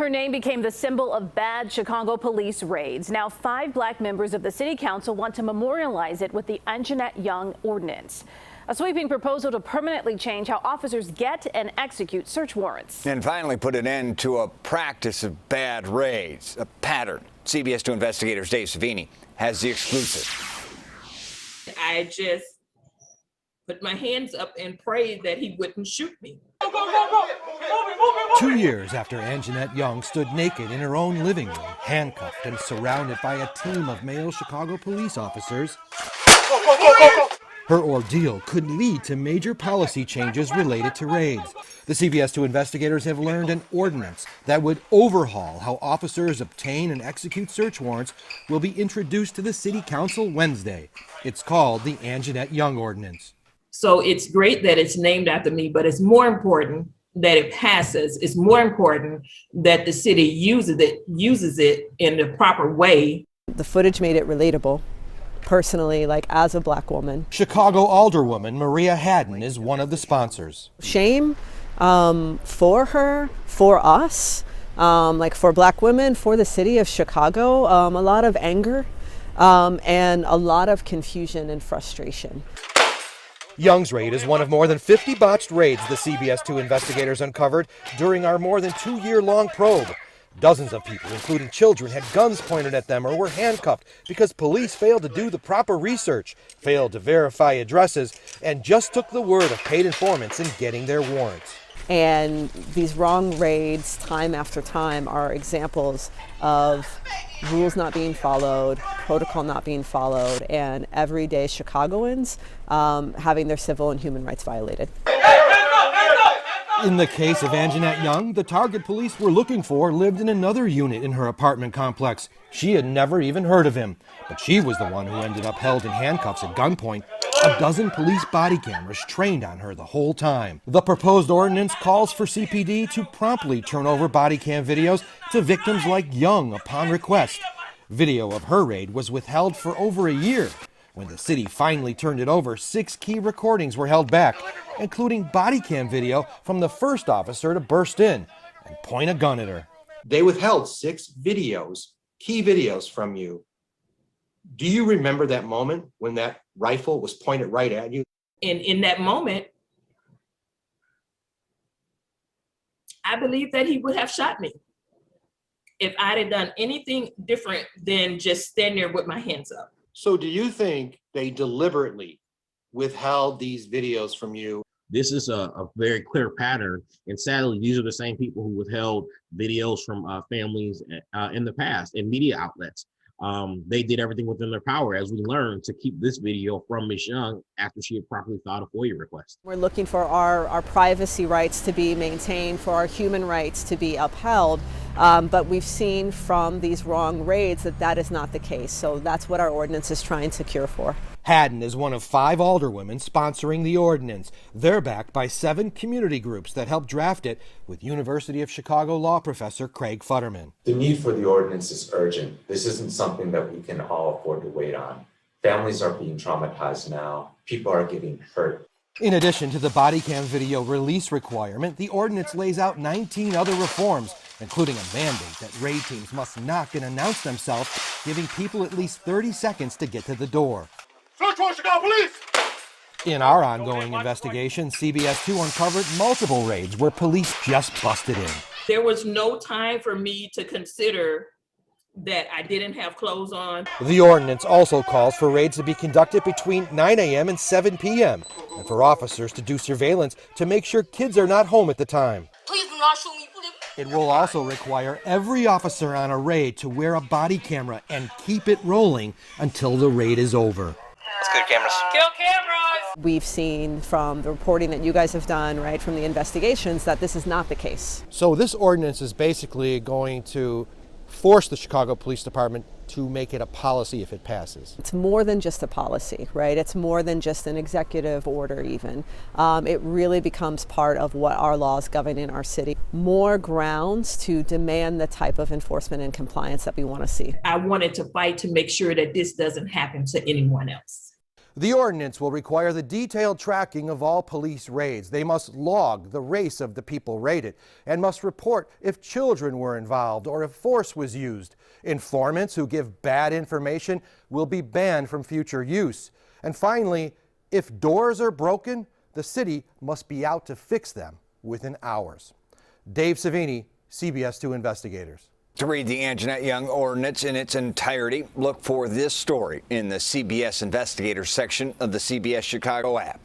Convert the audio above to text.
Her name became the symbol of bad Chicago police raids. Now 5 black members of the city council want to memorialize it with the Anjanette Young Ordinance, a sweeping proposal to permanently change how officers get and execute search warrants. And finally put an end to a practice of bad raids, a pattern. CBS 2 investigators Dave Savini has the exclusive. I just put my hands up and prayed that he wouldn't shoot me. 2 years after Anjanette Young stood naked in her own living room, handcuffed and surrounded by a team of male Chicago police officers, her ordeal could lead to major policy changes related to raids. The CBS 2 investigators have learned an ordinance that would overhaul how officers obtain and execute search warrants will be introduced to the City Council Wednesday. It's called the Anjanette Young Ordinance. So it's great that it's named after me, but it's more important that it passes. It's more important that the city uses it in the proper way. The footage made it relatable. Personally, like as a black woman. Chicago Alderwoman Maria Haddon is one of the sponsors. Shame for her, for us, like for black women, for the city of Chicago, a lot of anger and a lot of confusion and frustration. Young's raid is one of more than 50 botched raids the CBS 2 investigators uncovered during our more than 2-year-long probe. Dozens of people, including children, had guns pointed at them or were handcuffed because police failed to do the proper research, failed to verify addresses, and just took the word of paid informants in getting their warrants. And these wrong raids, time after time, are examples of rules not being followed, protocol not being followed, and everyday Chicagoans having their civil and human rights violated. In the case of Anjanette Young, the target police were looking for lived in another unit in her apartment complex. She had never even heard of him, but she was the one who ended up held in handcuffs at gunpoint. A dozen police body cameras trained on her the whole time. The proposed ordinance calls for CPD to promptly turn over body cam videos to victims like Young upon request. Video of her raid was withheld for over a year. When the city finally turned it over, 6 key recordings were held back, including body cam video from the first officer to burst in and point a gun at her. They withheld 6 videos, key videos from you. Do you remember that moment when that rifle was pointed right at you? And in that moment, I believe that he would have shot me if I'd have done anything different than just stand there with my hands up. So do you think they deliberately withheld these videos from you? This is a very clear pattern, and sadly, these are the same people who withheld videos from families in the past and media outlets. They did everything within their power, as we learned, to keep this video from Ms. Young after she had properly filed a FOIA request. We're looking for our privacy rights to be maintained, for our human rights to be upheld, but we've seen from these wrong raids that that is not the case. So that's what our ordinance is trying to cure for. Haddon is one of 5 alderwomen sponsoring the ordinance. They're backed by 7 community groups that helped draft it, with University of Chicago law professor Craig Futterman. The need for the ordinance is urgent. This isn't something that we can all afford to wait on. Families are being traumatized now. People are getting hurt. In addition to the body cam video release requirement, the ordinance lays out 19 other reforms, including a mandate that raid teams must knock and announce themselves, giving people at least 30 seconds to get to the door. Search warrant, Chicago Police! In our ongoing investigation, CBS 2 uncovered multiple raids where police just busted in. There was no time for me to consider that I didn't have clothes on. The ordinance also calls for raids to be conducted between 9 a.m. and 7 p.m. and for officers to do surveillance to make sure kids are not home at the time. Please do not shoot me, please. It will also require every officer on a raid to wear a body camera and keep it rolling until the raid is over. Let's go to cameras. Kill cameras! We've seen from the reporting that you guys have done, right, from the investigations, that this is not the case. So this ordinance is basically going to force the Chicago Police Department to make it a policy if it passes. It's more than just a policy, right? It's more than just an executive order even. It really becomes part of what our laws govern in our city. More grounds to demand the type of enforcement and compliance that we want to see. I wanted to fight to make sure that this doesn't happen to anyone else. The ordinance will require the detailed tracking of all police raids. They must log the race of the people raided and must report if children were involved or if force was used. Informants who give bad information will be banned from future use. And finally, if doors are broken, the city must be out to fix them within hours. Dave Savini, CBS 2 Investigators. To read the Anjanette Young ordinance in its entirety, look for this story in the CBS Investigators section of the CBS Chicago app.